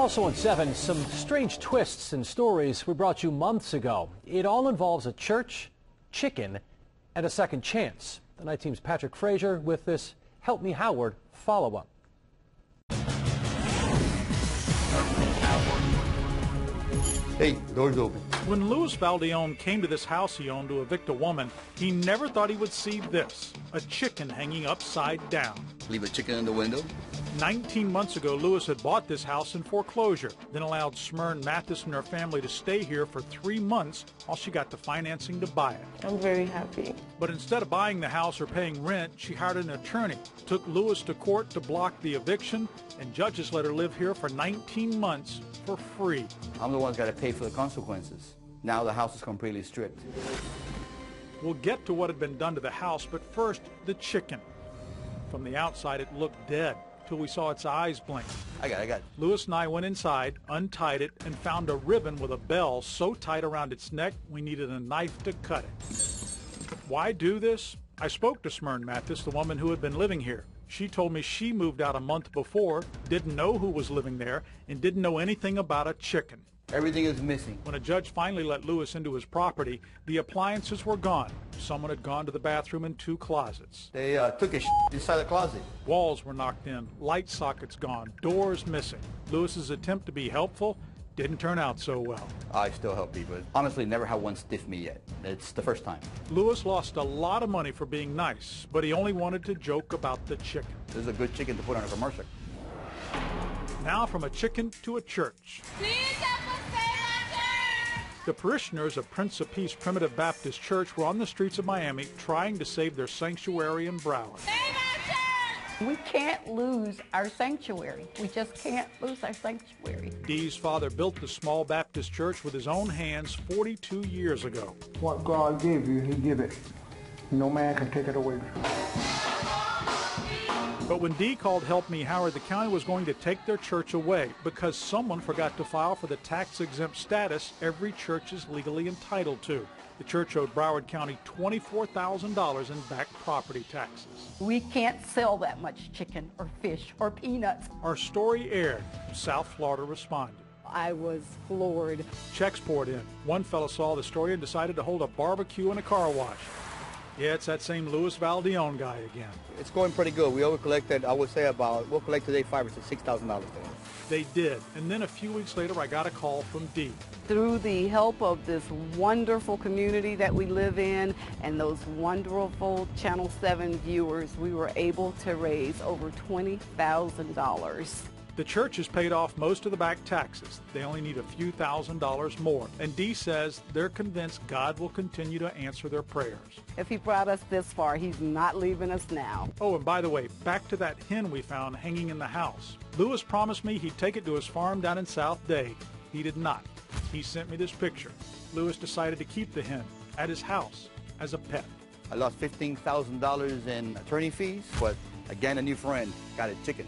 Also on 7, some strange twists and stories we brought you months ago. It all involves a church, chicken, and a second chance. The night team's Patrick Frazier with this Help Me Howard follow-up. Hey, door's open. When Louis Valdeon came to this house he owned to evict a woman, he never thought he would see this, a chicken hanging upside down. Leave a chicken in the window. 19 months ago, Louis had bought this house in foreclosure, then allowed Smyrn Mathis and her family to stay here for 3 months while she got the financing to buy it. I'm very happy. But instead of buying the house or paying rent, she hired an attorney, took Louis to court to block the eviction, and judges let her live here for 19 months for free. I'm the one who's got to pay for the consequences. Now the house is completely stripped. We'll get to what had been done to the house, but first, the chicken. From the outside, it looked dead, till we saw its eyes blink. I got it. Louis and I went inside, untied it, and found a ribbon with a bell so tight around its neck, we needed a knife to cut it. Why do this? I spoke to Smyrn Mathis, the woman who had been living here. She told me she moved out a month before, didn't know who was living there, and didn't know anything about a chicken. Everything is missing. When a judge finally let Louis into his property, the appliances were gone. Someone had gone to the bathroom and 2 closets. They took a inside the closet. Walls were knocked in, light sockets gone, doors missing. Louis's attempt to be helpful didn't turn out so well. I still help people. Honestly, never had one stiff me yet. It's the first time. Louis lost a lot of money for being nice, but he only wanted to joke about the chicken. This is a good chicken to put on a commercial. Now from a chicken to a church. The parishioners of Prince of Peace Primitive Baptist Church were on the streets of Miami trying to save their sanctuary in Broward. We can't lose our sanctuary. We just can't lose our sanctuary. Dee's father built the small Baptist church with his own hands 42 years ago. What God gave you, He give it. No man can take it away. But when Dee called Help Me Howard, the county was going to take their church away because someone forgot to file for the tax-exempt status every church is legally entitled to. The church owed Broward County $24,000 in back property taxes. We can't sell that much chicken or fish or peanuts. Our story aired. South Florida responded. I was floored. Checks poured in. One fellow saw the story and decided to hold a barbecue and a car wash. Yeah, it's that same Louis Valdeon guy again. It's going pretty good. We always collected, I would say we'll collect today $5,000 or $6,000 today. They did. And then a few weeks later, I got a call from Dee. Through the help of this wonderful community that we live in and those wonderful Channel 7 viewers, we were able to raise over $20,000. The church has paid off most of the back taxes. They only need a few $1,000s more. And Dee says they're convinced God will continue to answer their prayers. If He brought us this far, He's not leaving us now. Oh, and by the way, back to that hen we found hanging in the house. Louis promised me he'd take it to his farm down in South Dade. He did not. He sent me this picture. Louis decided to keep the hen at his house as a pet. I lost $15,000 in attorney fees, but again, a new friend got a chicken.